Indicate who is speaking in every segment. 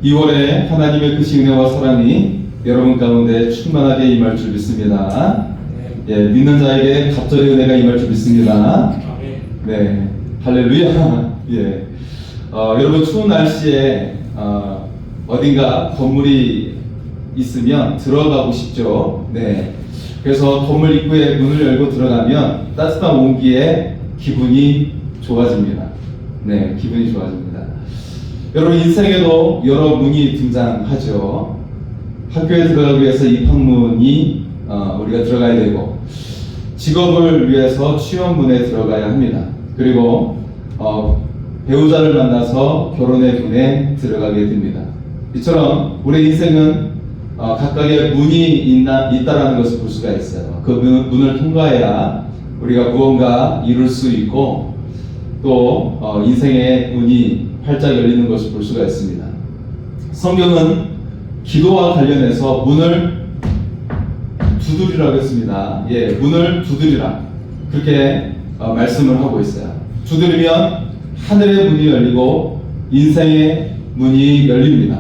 Speaker 1: 2월에 하나님의 크신 은혜와 사랑이 여러분 가운데 충만하게 임할 줄 믿습니다. 예, 믿는 자에게 갑절의 은혜가 임할 줄 믿습니다. 네, 할렐루야. 예, 여러분 추운 날씨에 어딘가 건물이 있으면 들어가고 싶죠. 네, 그래서 건물 입구에 문을 열고 들어가면 따뜻한 온기에 기분이 좋아집니다. 네, 기분이 좋아집니다. 여러분 인생에도 여러 문이 등장하죠. 학교에 들어가기 위해서 입학문이 우리가 들어가야 되고, 직업을 위해서 취업문에 들어가야 합니다. 그리고 배우자를 만나서 결혼의 문에 들어가게 됩니다. 이처럼 우리 인생은 각각의 문이 있다라는 것을 볼 수가 있어요. 그 문을 통과해야 우리가 무언가 이룰 수 있고, 또 인생의 문이 활짝 열리는 것을 볼 수가 있습니다. 성경은 기도와 관련해서 문을 두드리라고 했습니다. 예, 문을 두드리라, 그렇게 말씀을 하고 있어요. 두드리면 하늘의 문이 열리고 인생의 문이 열립니다.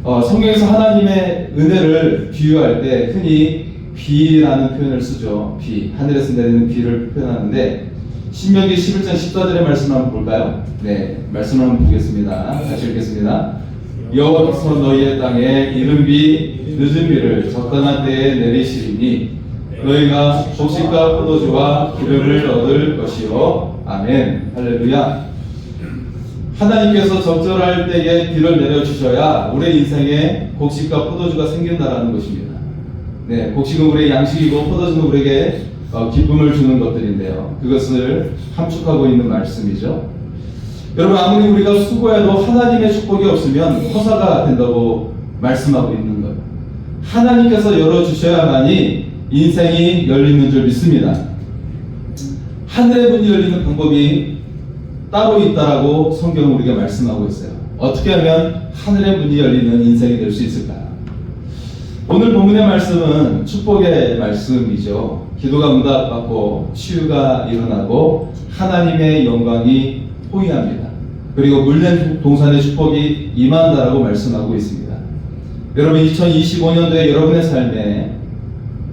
Speaker 1: 성경에서 하나님의 은혜를 비유할 때 흔히 비라는 표현을 쓰죠. 비, 하늘에서 내리는 비를 표현하는데, 신명기 11장 14절의 말씀 한번 볼까요? 네, 말씀을 한번 보겠습니다. 다시 읽겠습니다. 여호와께서 너희의 땅에 이른 비, 늦은 비를 적당한 때에 내리시리니 너희가 곡식과 포도주와 기름을 얻을 것이요. 아멘. 할렐루야. 하나님께서 적절할 때에 비를 내려주셔야 우리 인생에 곡식과 포도주가 생긴다라는 것입니다. 네, 곡식은 우리의 양식이고 포도주는 우리에게 기쁨을 주는 것들인데요, 그것을 함축하고 있는 말씀이죠. 여러분, 아무리 우리가 수고해도 하나님의 축복이 없으면 허사가 된다고 말씀하고 있는 거예요. 하나님께서 열어주셔야만이 인생이 열리는 줄 믿습니다. 하늘의 문이 열리는 방법이 따로 있다라고 성경은 우리가 말씀하고 있어요. 어떻게 하면 하늘의 문이 열리는 인생이 될 수 있을까요? 오늘 본문의 말씀은 축복의 말씀이죠. 기도가 응답받고 치유가 일어나고 하나님의 영광이 포위합니다. 그리고 물된 동산의 축복이 임한다라고 말씀하고 있습니다. 여러분, 2025년도에 여러분의 삶에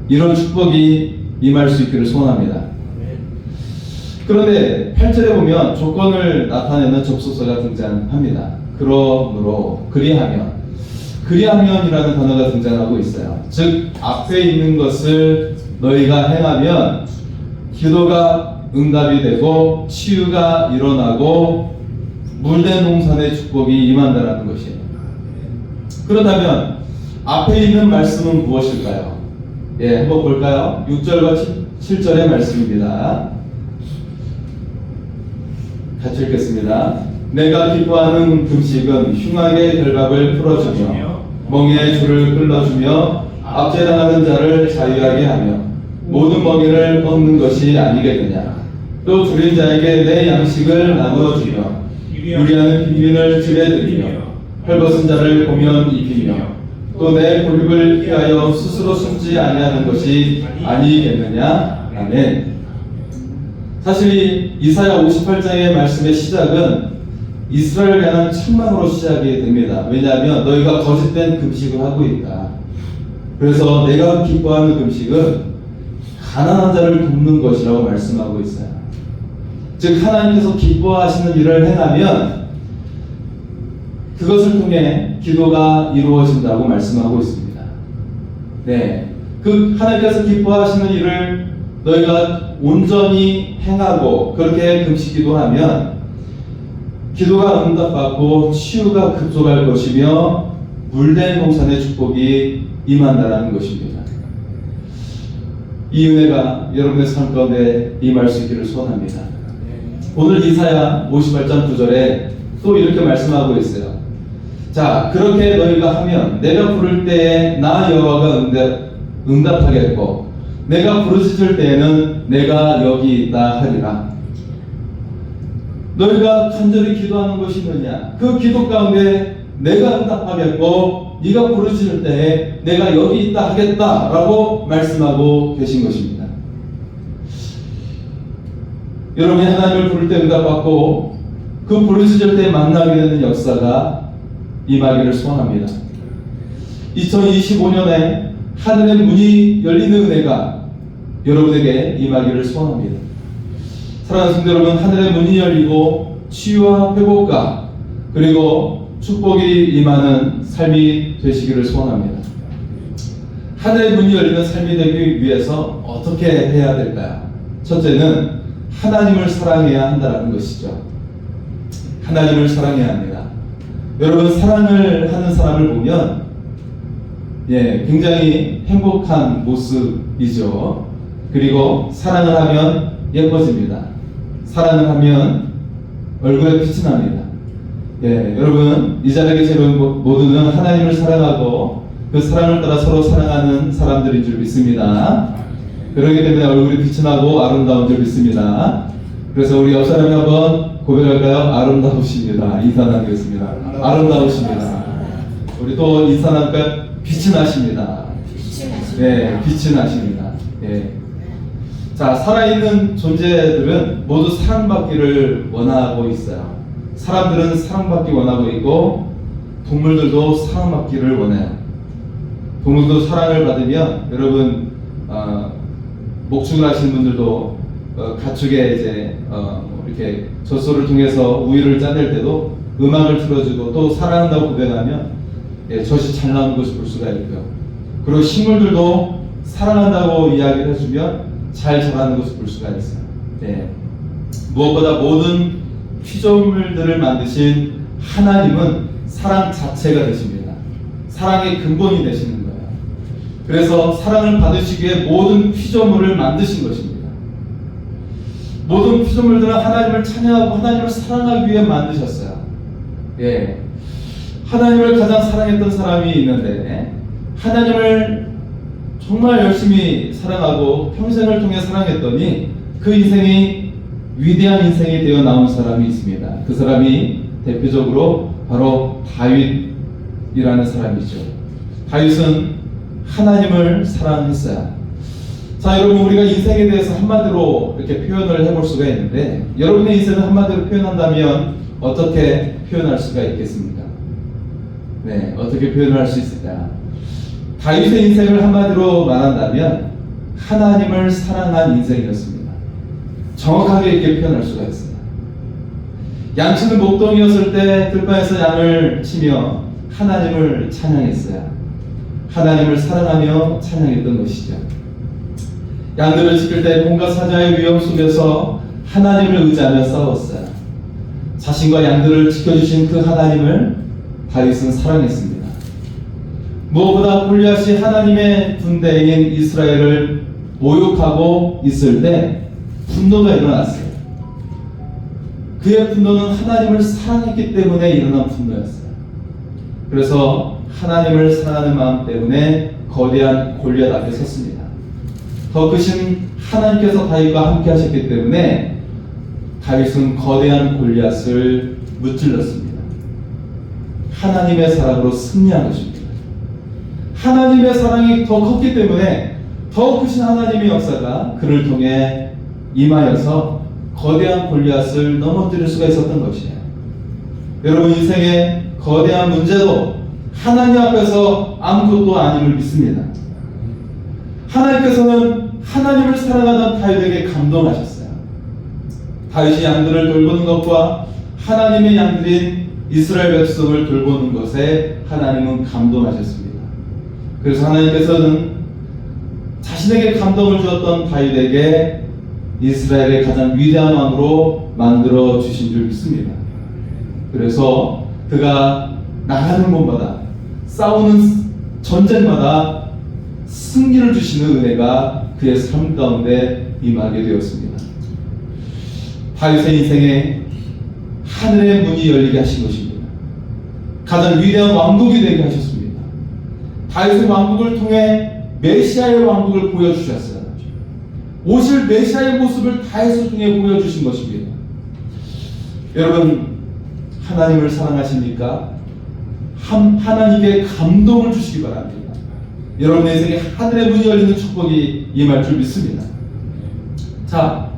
Speaker 1: 이런 축복이 임할 수 있기를 소원합니다. 그런데 8절에 보면 조건을 나타내는 접속사가 등장합니다. 그러므로 그리하면이라는 단어가 등장하고 있어요. 즉, 앞에 있는 것을 너희가 행하면 기도가 응답이 되고 치유가 일어나고 물된 동산의 축복이 임한다는 것이에요. 그렇다면 앞에 있는 말씀은 무엇일까요? 예, 한번 볼까요? 6절과 7절의 말씀입니다. 같이 읽겠습니다. 내가 기뻐하는 금식은 흉악의 결박을 풀어주며 멍에의 줄을 끌어주며 압제당하는 자를 자유하게 하며 모든 먹이를 얻는 것이 아니겠느냐. 또 줄인 자에게 내 양식을 나누어주며 유리하는 빈민을 집에 들이며 헐벗은 자를 보면 입히며 또 내 골입을 피하여 스스로 숨지 아니하는 것이 아니겠느냐. 아멘. 사실 이사야 58장의 말씀의 시작은 이스라엘을 향한 책망으로 시작이 됩니다. 왜냐하면 너희가 거짓된 금식을 하고 있다. 그래서 내가 기뻐하는 금식은 가난한 자를 돕는 것이라고 말씀하고 있어요. 즉, 하나님께서 기뻐하시는 일을 행하면 그것을 통해 기도가 이루어진다고 말씀하고 있습니다. 네, 그 하나님께서 기뻐하시는 일을 너희가 온전히 행하고 그렇게 금식기도 하면 기도가 응답받고 치유가 급속할 것이며 물된 동산의 축복이 임한다라는 것입니다. 이 은혜가 여러분의 삶 가운데 임할 수 있기를 소원합니다. 오늘 이사야 58장 9절에 또 이렇게 말씀하고 있어요. 자, 그렇게 너희가 하면 내가 부를 때에 나 여호와가 응답하겠고 내가 부르짖을 때에는 내가 여기 있다 하리라. 너희가 간절히 기도하는 것이 뭐냐? 그 기도 가운데 내가 응답하겠고 네가 부르짖을 때에 내가 여기 있다 하겠다라고 말씀하고 계신 것입니다. 여러분이 하나님을 부를 때 응답받고 그 부르짖을 때 만나게 되는 역사가 임하기를 소원합니다. 2025년에 하늘의 문이 열리는 은혜가 여러분에게 임하기를 소원합니다. 사랑하는 성도 여러분, 하늘의 문이 열리고 치유와 회복과 그리고 축복이 임하는 삶이 되시기를 소원합니다. 하늘의 문이 열리는 삶이 되기 위해서 어떻게 해야 될까요? 첫째는 하나님을 사랑해야 한다는 것이죠. 하나님을 사랑해야 합니다. 여러분, 사랑을 하는 사람을 보면 굉장히 행복한 모습이죠. 그리고 사랑을 하면 예뻐집니다. 사랑을 하면 얼굴에 빛이 납니다. 여러분, 이 자리에 계신 모두는 하나님을 사랑하고 그 사랑을 따라 서로 사랑하는 사람들인 줄 믿습니다. 그렇기 때문에 얼굴이 빛이 나고 아름다운 줄 믿습니다. 그래서 우리 옆 사람이 한번 고백할까요? 아름다우십니다. 인사 나누겠습니다. 아름다우십니다. 우리 또 인사 나눌까요? 빛이 나십니다. 빛이 나십니다. 자, 살아있는 존재들은 모두 사랑받기를 원하고 있어요. 사람들은 사랑받기 원하고 있고 동물들도 사랑받기를 원해요. 동물도 사랑을 받으면 여러분 목축을 하시는 분들도 가축에 이제 이렇게 젖소를 통해서 우유를 짜낼 때도 음악을 틀어주고 또 사랑한다고 고백하면 젖이 잘 나오는 것을 볼 수가 있고요. 그리고 식물들도 사랑한다고 이야기를 해주면 잘 자라는 것을 볼 수가 있어요. 무엇보다 모든 피조물들을 만드신 하나님은 사랑 자체가 되십니다. 사랑의 근본이 되시는 거예요. 그래서 사랑을 받으시기 위해 모든 피조물을 만드신 것입니다. 모든 피조물들은 하나님을 찬양하고 하나님을 사랑하기 위해 만드셨어요. 하나님을 가장 사랑했던 사람이 있는데 하나님을 정말 열심히 사랑하고 평생을 통해 사랑했더니 그 인생이 위대한 인생이 되어 나온 사람이 있습니다. 그 사람이 대표적으로 바로 다윗이라는 사람이죠. 다윗은 하나님을 사랑했어요. 자, 여러분, 우리가 인생에 대해서 한마디로 이렇게 표현을 해볼 수가 있는데 여러분의 인생을 한마디로 표현한다면 어떻게 표현할 수가 있겠습니까? 어떻게 표현을 할 수 있을까요? 다윗의 인생을 한마디로 말한다면 하나님을 사랑한 인생이었습니다. 정확하게 이렇게 표현할 수가 있어요. 양치는 목동이었을 때 들판에서 양을 치며 하나님을 찬양했어요. 하나님을 사랑하며 찬양했던 것이죠. 양들을 지킬 때 공과 사자의 위험 속에서 하나님을 의지하며 싸웠어요. 자신과 양들을 지켜주신 그 하나님을 다윗은 사랑했습니다. 무엇보다 골리앗이 하나님의 군대인 이스라엘을 모욕하고 있을 때 분노가 일어났어요. 그의 분노는 하나님을 사랑했기 때문에 일어난 분노였어요. 그래서 하나님을 사랑하는 마음 때문에 거대한 골리앗 앞에 섰습니다. 더 크신 하나님께서 다윗과 함께 하셨기 때문에 다윗은 거대한 골리앗을 무찔렀습니다. 하나님의 사랑으로 승리한 것입니다. 하나님의 사랑이 더 컸기 때문에 더 크신 하나님의 역사가 그를 통해 임하여서 거대한 골리앗을 넘어뜨릴 수가 있었던 것이에요. 여러분, 인생의 거대한 문제도 하나님 앞에서 아무것도 아님을 믿습니다. 하나님께서는 하나님을 사랑하던 다윗에게 감동하셨어요. 다윗이 양들을 돌보는 것과 하나님의 양들인 이스라엘 백성을 돌보는 것에 하나님은 감동하셨습니다. 그래서 하나님께서는 자신에게 감동을 주었던 다윗에게 이스라엘의 가장 위대한 왕으로 만들어 주신 줄 믿습니다. 그래서 그가 나가는 곳마다 싸우는 전쟁마다 승리를 주시는 은혜가 그의 삶 가운데 임하게 되었습니다. 다윗의 인생에 하늘의 문이 열리게 하신 것입니다. 가장 위대한 왕국이 되게 하셨습니다. 다윗의 왕국을 통해 메시아의 왕국을 보여주셨어요. 오실 메시아의 모습을 다윗을 통해 보여주신 것입니다. 여러분, 하나님을 사랑하십니까? 하나님께 감동을 주시기 바랍니다. 여러분의 인생에 하늘의 문이 열리는 축복이 임할 줄 믿습니다. 자,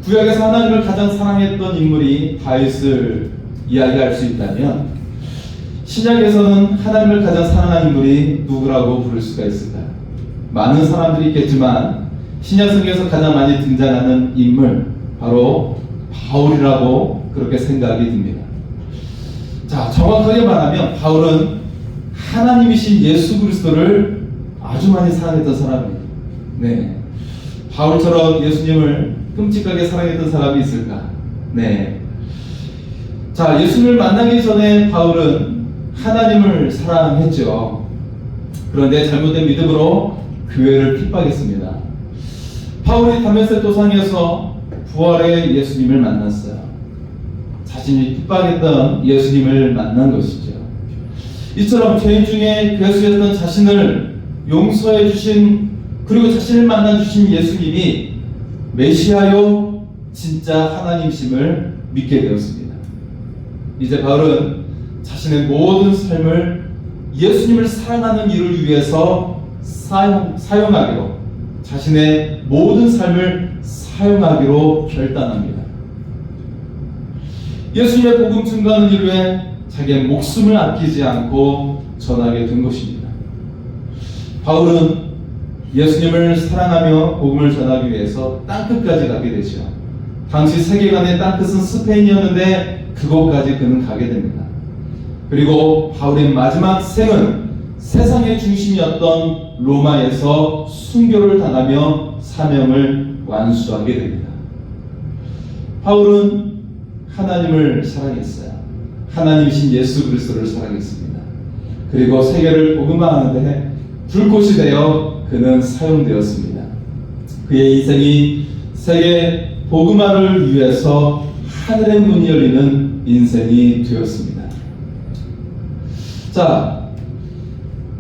Speaker 1: 구약에서 하나님을 가장 사랑했던 인물이 다윗을 이야기할 수 있다면 신약에서는 하나님을 가장 사랑하는 인물이 누구라고 부를 수가 있을까요? 많은 사람들이 있겠지만 신약 성경에서 가장 많이 등장하는 인물 바로 바울이라고 그렇게 생각이 듭니다. 자, 정확하게 말하면 바울은 하나님이신 예수 그리스도를 아주 많이 사랑했던 사람이에요. 네, 바울처럼 예수님을 끔찍하게 사랑했던 사람이 있을까? 네. 자, 예수님을 만나기 전에 바울은 하나님을 사랑했죠. 그런데 잘못된 믿음으로 교회를 핍박했습니다. 바울이 다메섹 도상에서 부활의 예수님을 만났어요. 자신이 핍박했던 예수님을 만난 것이죠. 이처럼 죄인 중에 괴수였던 자신을 용서해 주신, 그리고 자신을 만나 주신 예수님이 메시아요 진짜 하나님심을 믿게 되었습니다. 이제 바울은 자신의 모든 삶을 예수님을 사랑하는 이를 위해서 사용하기로, 자신의 모든 삶을 사용하기로 결단합니다. 예수님의 복음 증거하는 일 위해 자기의 목숨을 아끼지 않고 전하게 된 것입니다. 바울은 예수님을 사랑하며 복음을 전하기 위해서 땅끝까지 가게 되죠. 당시 세계관의 땅끝은 스페인이었는데 그곳까지 그는 가게 됩니다. 그리고 바울의 마지막 생은 세상의 중심이었던 로마에서 순교를 당하며 사명을 완수하게 됩니다. 바울은 하나님을 사랑했어요. 하나님이신 예수 그리스도를 사랑했습니다. 그리고 세계를 복음화하는데 불꽃이 되어 그는 사용되었습니다. 그의 인생이 세계 복음화를 위해서 하늘의 문이 열리는 인생이 되었습니다. 자,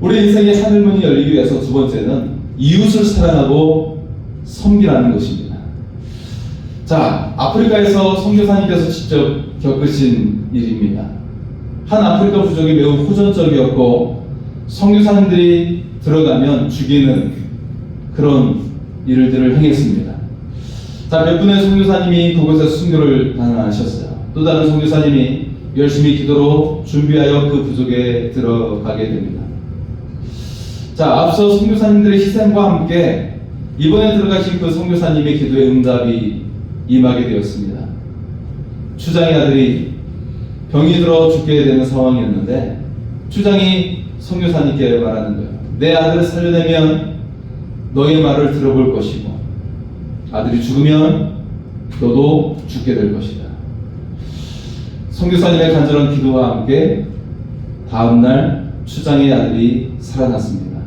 Speaker 1: 우리 인생의 하늘 문이 열리기 위해서 두 번째는 이웃을 사랑하고 섬기라는 것입니다. 자, 아프리카에서 선교사님께서 직접 겪으신 일입니다. 한 아프리카 부족이 매우 호전적이었고 선교사님들이 들어가면 죽이는 그런 일들을 행했습니다. 자, 몇 분의 선교사님이 그곳에서 순교를 당하셨어요. 또 다른 선교사님이 열심히 기도로 준비하여 그 부족에 들어가게 됩니다. 자, 앞서 선교사님들의 희생과 함께 이번에 들어가신 그 선교사님의 기도의 응답이 임하게 되었습니다. 추장의 아들이 병이 들어 죽게 되는 상황이었는데 추장이 선교사님께 말하는 거예요. 내 아들을 살려내면 너의 말을 들어볼 것이고 아들이 죽으면 너도 죽게 될 것이다. 선교사님의 간절한 기도와 함께 다음날 추장의 아들이 살아났습니다.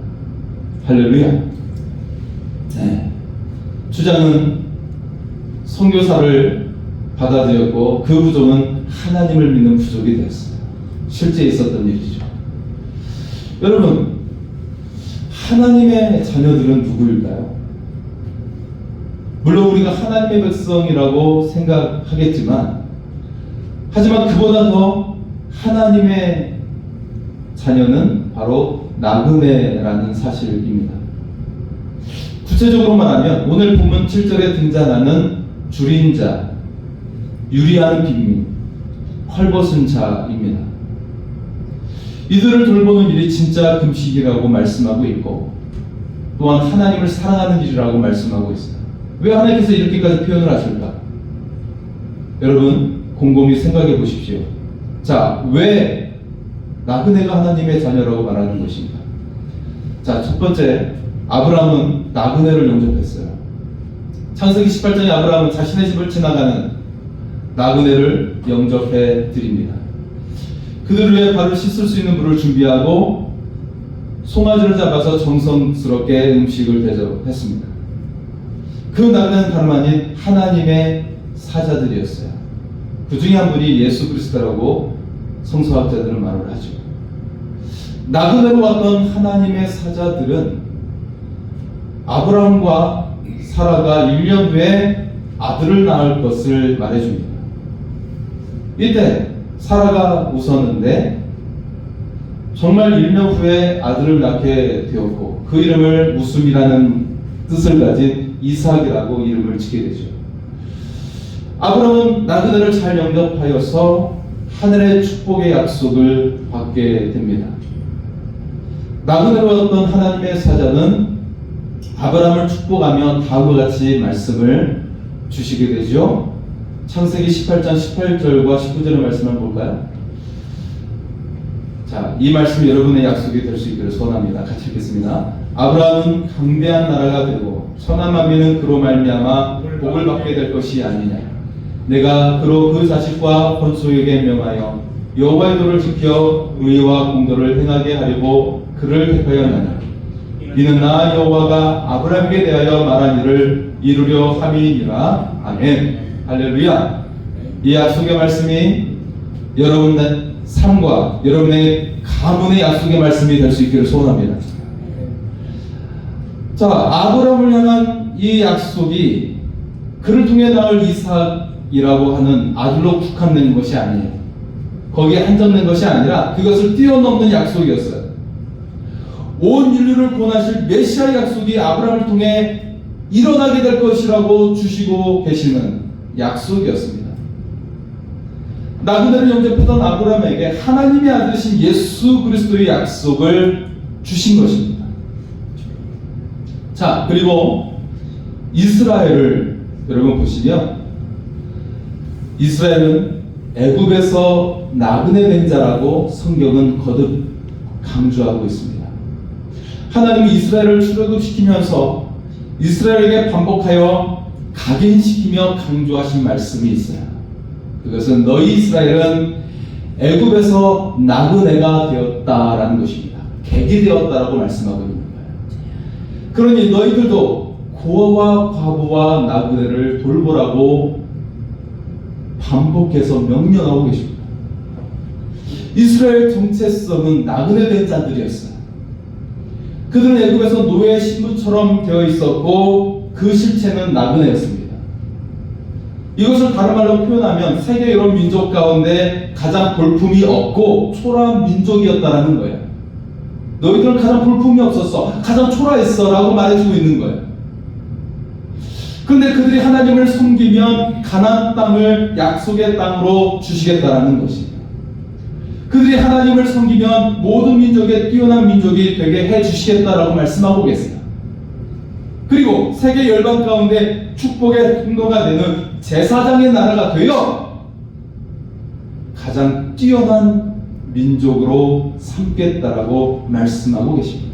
Speaker 1: 할렐루야. 네. 추장은 선교사를 받아들였고 그 부족은 하나님을 믿는 부족이 되었어요. 실제 있었던 일이죠. 여러분, 하나님의 자녀들은 누구일까요? 물론 우리가 하나님의 백성이라고 생각하겠지만 하지만 그보다 더 하나님의 자녀는 바로 나그네라는 사실입니다. 구체적으로 말하면 오늘 본문 7절에 등장하는 줄인 자, 유리하는 빈민, 헐벗은 자입니다. 이들을 돌보는 일이 진짜 금식이라고 말씀하고 있고 또한 하나님을 사랑하는 일이라고 말씀하고 있어요. 왜 하나님께서 이렇게까지 표현을 하실까? 여러분 곰곰이 생각해 보십시오. 자, 왜 나그네가 하나님의 자녀라고 말하는 것인가? 자, 첫 번째, 아브라함은 나그네를 영접했어요. 창세기 18장에 아브라함은 자신의 집을 지나가는 나그네를 영접해 드립니다. 그들을 위해 발을 씻을 수 있는 물을 준비하고 송아지를 잡아서 정성스럽게 음식을 대접했습니다. 그 나그네는 다름 아닌 하나님의 사자들이었어요. 그 중에 한 분이 예수 그리스도라고 성서학자들은 말을 하죠. 나그네로 왔던 하나님의 사자들은 아브라함과 사라가 1년 후에 아들을 낳을 것을 말해줍니다. 이때 사라가 웃었는데 정말 1년 후에 아들을 낳게 되었고 그 이름을 웃음이라는 뜻을 가진 이삭이라고 이름을 짓게 되죠. 아브라함은 나그네를 잘 영접하여서 하늘의 축복의 약속을 받게 받게 됩니다. 나그네로 왔던 하나님의 사자는 아브라함을 축복하며 다음과 같이 말씀을 주시게 되죠. 창세기 18장 18절과 19절의 말씀을 볼까요? 자, 이 말씀이 여러분의 약속이 될 수 있기를 소원합니다. 같이 읽겠습니다. 아브라함은 강대한 나라가 되고 천한 만민은 그로 말미암아 복을 받게 될 것이 아니냐. 내가 그로 그 자식과 본소에게 명하여 여호와의 도를 지켜 의와 공도를 행하게 하려고 그를 택하였느냐. 이는 나 여호와가 아브라함에게 대하여 말한 일을 이루려 함이니라. 아멘. 할렐루야. 이 약속의 말씀이 여러분의 삶과 여러분의 가문의 약속의 말씀이 될 수 있기를 소원합니다. 자, 아브라함을 향한 이 약속이 그를 통해 낳을 이삭이라고 하는 아들로 국한된 것이 아니에요. 거기에 한정된 것이 아니라 그것을 뛰어넘는 약속이었어요. 온 인류를 구원하실 메시아의 약속이 아브라함을 통해 일어나게 될 것이라고 주시고 계시는 약속이었습니다. 나그네를 영접하던 아브라함에게 하나님의 아들이신 예수 그리스도의 약속을 주신 것입니다. 자, 그리고 이스라엘을 여러분 보시면 이스라엘은 애굽에서 나그네 된 자라고 성경은 거듭 강조하고 있습니다. 하나님이 이스라엘을 출애굽시키면서 이스라엘에게 반복하여 각인시키며 강조하신 말씀이 있어요. 그것은 너희 이스라엘은 애굽에서 나그네가 되었다라는 것입니다. 객이 되었다라고 말씀하고 있는 거예요. 그러니 너희들도 고아와 과부와 나그네를 돌보라고 반복해서 명령하고 계십니다. 이스라엘 정체성은 나그네 된 자들이었어요. 그들은 애굽에서 노예 신부처럼 되어 있었고 그 실체는 나그네였습니다. 이것을 다른 말로 표현하면 세계 여러 민족 가운데 가장 볼품이 없고 초라한 민족이었다라는 거예요. 너희들은 가장 볼품이 없었어, 가장 초라했어 라고 말해주고 있는 거예요. 그런데 그들이 하나님을 섬기면 가나안 땅을 약속의 땅으로 주시겠다라는 것입니다. 그들이 하나님을 섬기면 모든 민족의 뛰어난 민족이 되게 해주시겠다라고 말씀하고 계세요. 그리고 세계 열방 가운데 축복의 통로가 되는 제사장의 나라가 되어 가장 뛰어난 민족으로 삼겠다라고 말씀하고 계십니다.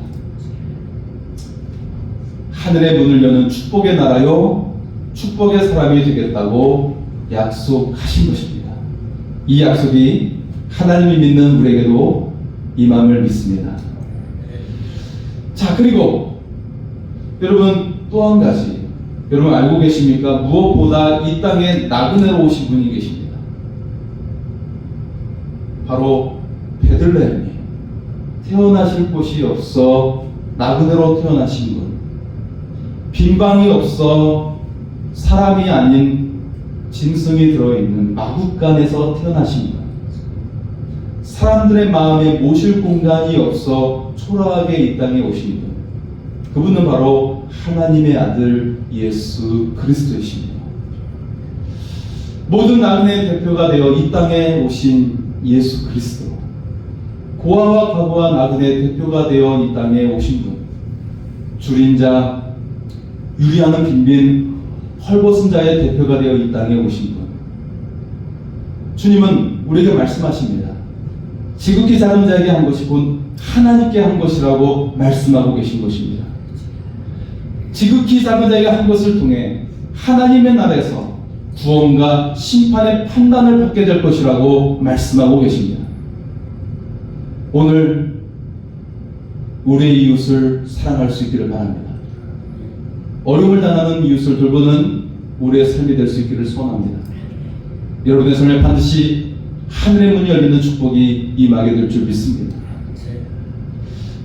Speaker 1: 하늘의 문을 여는 축복의 나라요 축복의 사람이 되겠다고 약속하신 것입니다. 이 약속이 하나님이 믿는 우리에게도 임함을 믿습니다. 자, 그리고 여러분 또 한 가지, 여러분 알고 계십니까? 무엇보다 이 땅에 나그네로 오신 분이 계십니다. 바로 베들레헴이에요. 태어나실 곳이 없어 나그네로 태어나신 분, 빈방이 없어 사람이 아닌 짐승이 들어있는 마구간에서 태어나신 분, 사람들의 마음에 모실 공간이 없어 초라하게 이 땅에 오신 분, 그분은 바로 하나님의 아들 예수 그리스도이십니다. 모든 나그네의 대표가 되어 이 땅에 오신 예수 그리스도, 고아와 과부와 나그네의 대표가 되어 이 땅에 오신 분, 줄인 자, 유리하는 빈빈 헐벗은 자의 대표가 되어 이 땅에 오신 분, 주님은 우리에게 말씀하십니다. 지극히 작은 자에게 한 것이 곧 하나님께 한 것이라고 말씀하고 계신 것입니다. 지극히 작은 자에게 한 것을 통해 하나님의 나라에서 구원과 심판의 판단을 받게 될 것이라고 말씀하고 계십니다. 오늘 우리의 이웃을 사랑할 수 있기를 바랍니다. 어려움을 당하는 이웃을 돌보는 우리의 삶이 될 수 있기를 소원합니다. 여러분의 삶에 반드시 하늘의 문이 열리는 축복이 임하게 될 줄 믿습니다.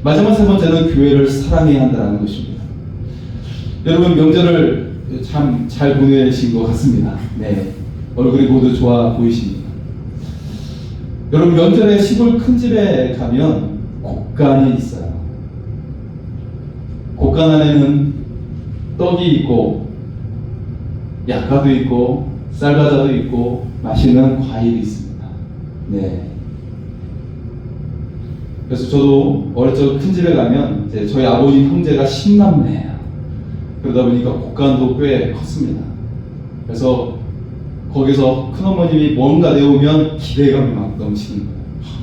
Speaker 1: 마지막 세 번째는 교회를 사랑해야 한다는 것입니다. 여러분 명절을 참 잘 보내신 것 같습니다. 네, 얼굴이 모두 좋아 보이십니다. 여러분 명절에 시골 큰 집에 가면 곡간이 있어요. 곡간 안에는 떡이 있고 약과도 있고 쌀과자도 있고 맛있는 과일이 있습니다. 네. 그래서 저도 어릴 적 큰 집에 가면 이제 저희 아버님 형제가 10남매예요. 그러다 보니까 곡간도 꽤 컸습니다. 그래서 거기서 큰어머님이 뭔가 내오면 기대감이 막 넘치는 거예요.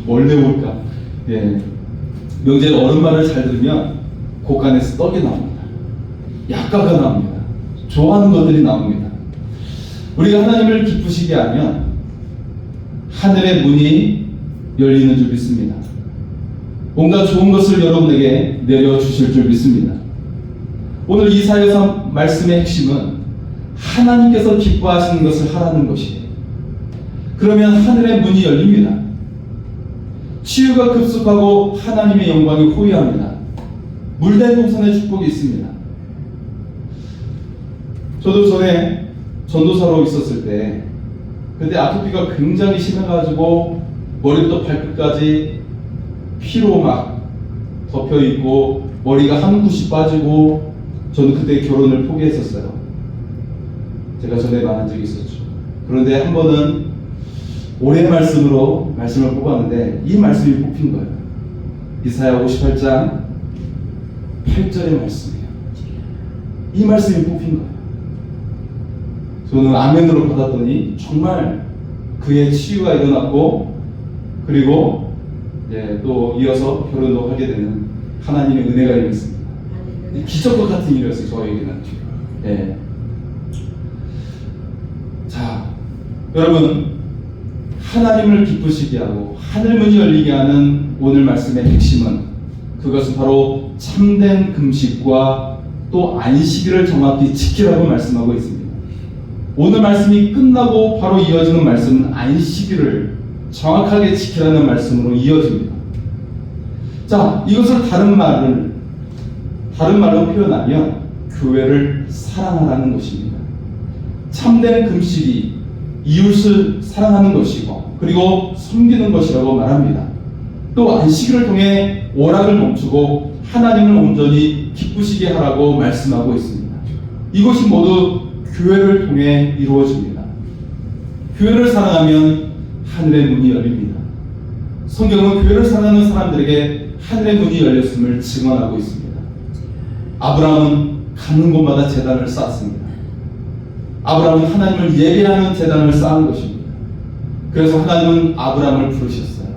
Speaker 1: 뭘 내올까? 예. 명절 어른말을 잘 들으면 곡간에서 떡이 나옵니다. 약과가 나옵니다. 좋아하는 것들이 나옵니다. 우리가 하나님을 기쁘시게 하면 하늘의 문이 열리는 줄 믿습니다. 뭔가 좋은 것을 여러분에게 내려주실 줄 믿습니다. 오늘 이사야서 말씀의 핵심은 하나님께서 기뻐하시는 것을 하라는 것이에요. 그러면 하늘의 문이 열립니다. 치유가 급속하고 하나님의 영광이 호위합니다. 물된 동산의 축복이 있습니다. 저도 전에 전도사로 있었을 때 그때 아토피가 굉장히 심해가지고 머리부터 발끝까지 피로 막 덮여있고 머리가 한 굿이 빠지고 저는 그때 결혼을 포기했었어요. 제가 전에 말한 적이 있었죠. 그런데 한 번은 올해의 말씀으로 말씀을 뽑았는데 이 말씀이 뽑힌 거예요. 이사야 58장 8절의 말씀이에요. 이 말씀이 뽑힌 거예요. 저는 아멘으로 받았더니 정말 그의 치유가 일어났고 그리고 또 이어서 결혼도 하게 되는 하나님의 은혜가 일어났습니다. 기적과 같은 일이었어요. 저에게는. 네. 자, 여러분 하나님을 기쁘시게 하고 하늘문이 열리게 하는 오늘 말씀의 핵심은 그것은 바로 참된 금식과 또 안식일을 정확히 지키라고 말씀하고 있습니다. 오늘 말씀이 끝나고 바로 이어지는 말씀은 안식일을 정확하게 지키라는 말씀으로 이어집니다. 자, 이것을 다른 말로 표현하면 교회를 사랑하라는 것입니다. 참된 금식이 이웃을 사랑하는 것이고 그리고 섬기는 것이라고 말합니다. 또 안식일을 통해 오락을 멈추고 하나님을 온전히 기쁘시게 하라고 말씀하고 있습니다. 이것이 모두 교회를 통해 이루어집니다. 교회를 사랑하면 하늘의 문이 열립니다. 성경은 교회를 사랑하는 사람들에게 하늘의 문이 열렸음을 증언하고 있습니다. 아브라함은 가는 곳마다 제단을 쌓았습니다. 아브라함은 하나님을 예배하는 제단을 쌓은 것입니다. 그래서 하나님은 아브라함을 부르셨어요.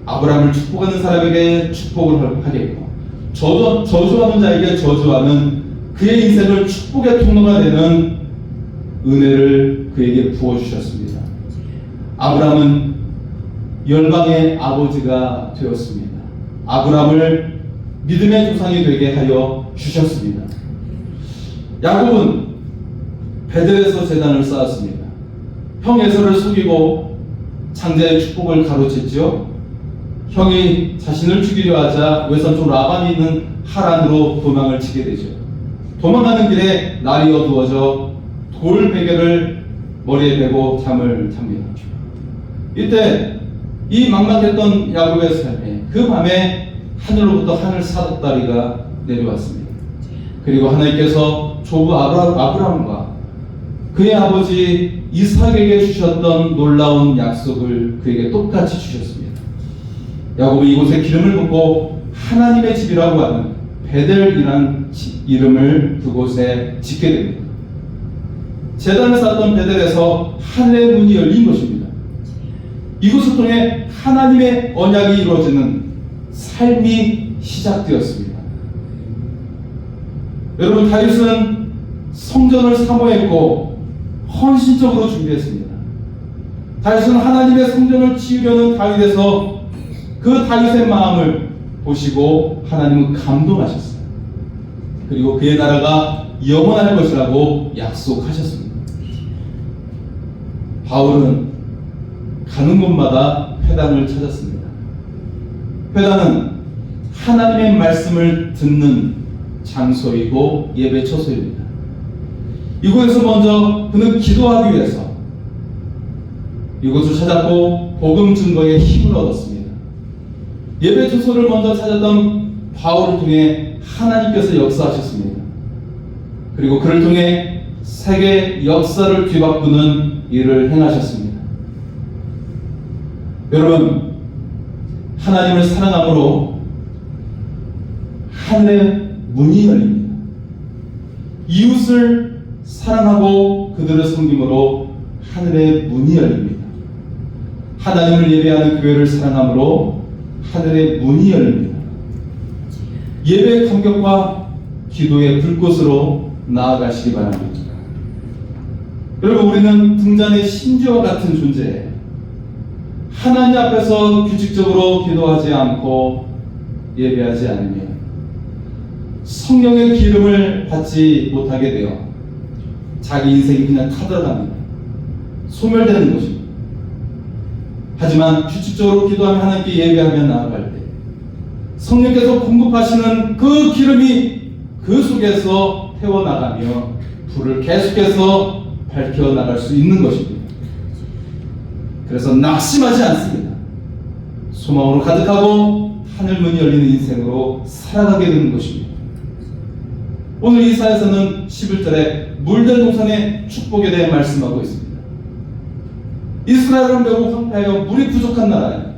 Speaker 1: 아브라함을 축복하는 사람에게 축복을 하겠고 저주하는 자에게 저주하는 그의 인생을 축복의 통로가 되는 은혜를 그에게 부어주셨습니다. 아브라함은 열방의 아버지가 되었습니다. 아브라함을 믿음의 조상이 되게 하여 주셨습니다. 야곱은 베델에서 제단을 쌓았습니다. 형 에서를 속이고 장자의 축복을 가로챘죠. 형이 자신을 죽이려 하자 외삼촌 라반이 있는 하란으로 도망을 치게 되죠. 도망가는 길에 날이 어두워져 돌 베개를 머리에 베고 잠을 잡니다. 이때 이 막막했던 야곱의 삶에 그 밤에 하늘로부터 하늘 사닥다리가 내려왔습니다. 그리고 하나님께서 조부 아브라함과 그의 아버지 이삭에게 주셨던 놀라운 약속을 그에게 똑같이 주셨습니다. 야곱은 이곳에 기름을 붓고 하나님의 집이라고 하는 베델이라는 이름을 그곳에 짓게 됩니다. 제단을 쌓았던 베델에서 하늘의 문이 열린 것입니다. 이곳을 통해 하나님의 언약이 이루어지는 삶이 시작되었습니다. 여러분, 다윗은 성전을 사모했고 헌신적으로 준비했습니다. 다윗은 하나님의 성전을 지으려는 다윗에서 그 다윗의 마음을 보시고 하나님은 감동하셨어요. 그리고 그의 나라가 영원할 것이라고 약속하셨습니다. 바울은 가는 곳마다 회당을 찾았습니다. 회당은 하나님의 말씀을 듣는 장소이고 예배 처소입니다. 이곳에서 먼저 그는 기도하기 위해서 이곳을 찾았고 복음 증거에 힘을 얻었습니다. 예배 처소를 먼저 찾았던 바울을 통해 하나님께서 역사하셨습니다. 그리고 그를 통해 세계 역사를 뒤바꾸는 일을 행하셨습니다. 여러분, 하나님을 사랑함으로 하늘의 문이 열립니다. 이웃을 사랑하고 그들을 섬김으로 하늘의 문이 열립니다. 하나님을 예배하는 교회를 사랑함으로 하늘의 문이 열립니다. 예배의 감격과 기도의 불꽃으로 나아가시기 바랍니다. 여러분, 우리는 등잔의 신주와 같은 존재예요. 하나님 앞에서 규칙적으로 기도하지 않고 예배하지 않으면 성령의 기름을 받지 못하게 되어 자기 인생이 그냥 타들어갑니다. 소멸되는 것입니다. 하지만 규칙적으로 기도하며 하나님께 예배하며 나아갈 때 성령께서 공급하시는 그 기름이 그 속에서 태워나가며 불을 계속해서 밝혀나갈 수 있는 것입니다. 그래서 낙심하지 않습니다. 소망으로 가득하고 하늘문이 열리는 인생으로 살아가게 되는 것입니다. 오늘 이사야서는 11절에 물된 동산의 축복에 대해 말씀하고 있습니다. 이스라엘은 매우 황폐하여 물이 부족한 나라예요.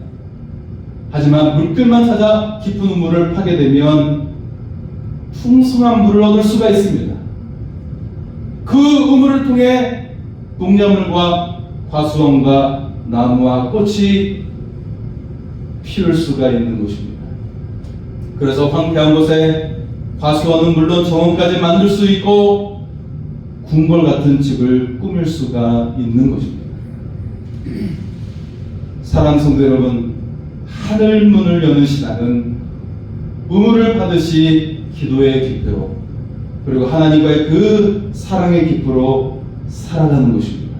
Speaker 1: 하지만 물길만 찾아 깊은 우물을 파게 되면 풍성한 물을 얻을 수가 있습니다. 그 우물을 통해 농작물과 과수원과 나무와 꽃이 피울 수가 있는 것입니다. 그래서 황폐한 곳에 과수원은 물론 정원까지 만들 수 있고 궁궐 같은 집을 꾸밀 수가 있는 것입니다. 사랑하는 성도 여러분, 하늘 문을 여는 신앙은 우물을 받으시 기도의 기표로, 그리고 하나님과의 그 사랑의 기표로 살아가는 것입니다.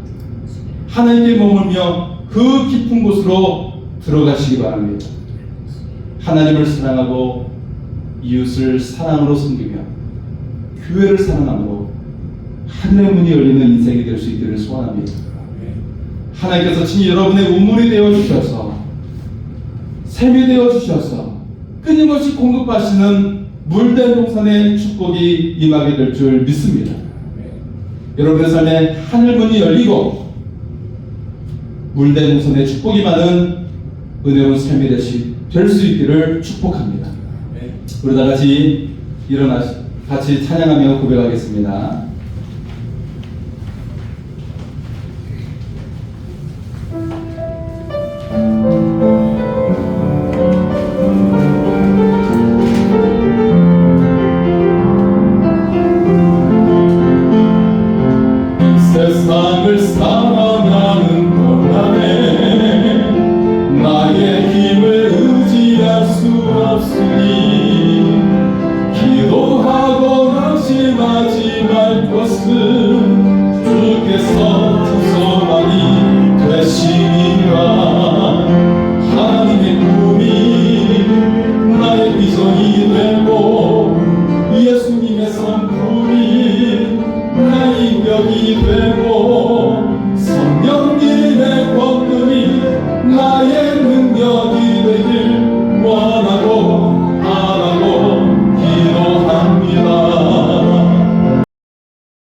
Speaker 1: 하나님께 머물며 그 깊은 곳으로 들어가시기 바랍니다. 하나님을 사랑하고 이웃을 사랑으로 섬기며 교회를 사랑함으로 하늘의 문이 열리는 인생이 될 수 있기를 소원합니다. 하나님께서 친히 여러분의 우물이 되어주셔서 샘이 되어주셔서 끊임없이 공급하시는 물된 동산의 축복이 임하게 될 줄 믿습니다. 여러분의 삶에 하늘문이 열리고 물된 동산의 축복이 많은 은혜로운 삶이 될 수 있기를 축복합니다. 우리 다 같이 일어나시 같이 찬양하며 고백하겠습니다.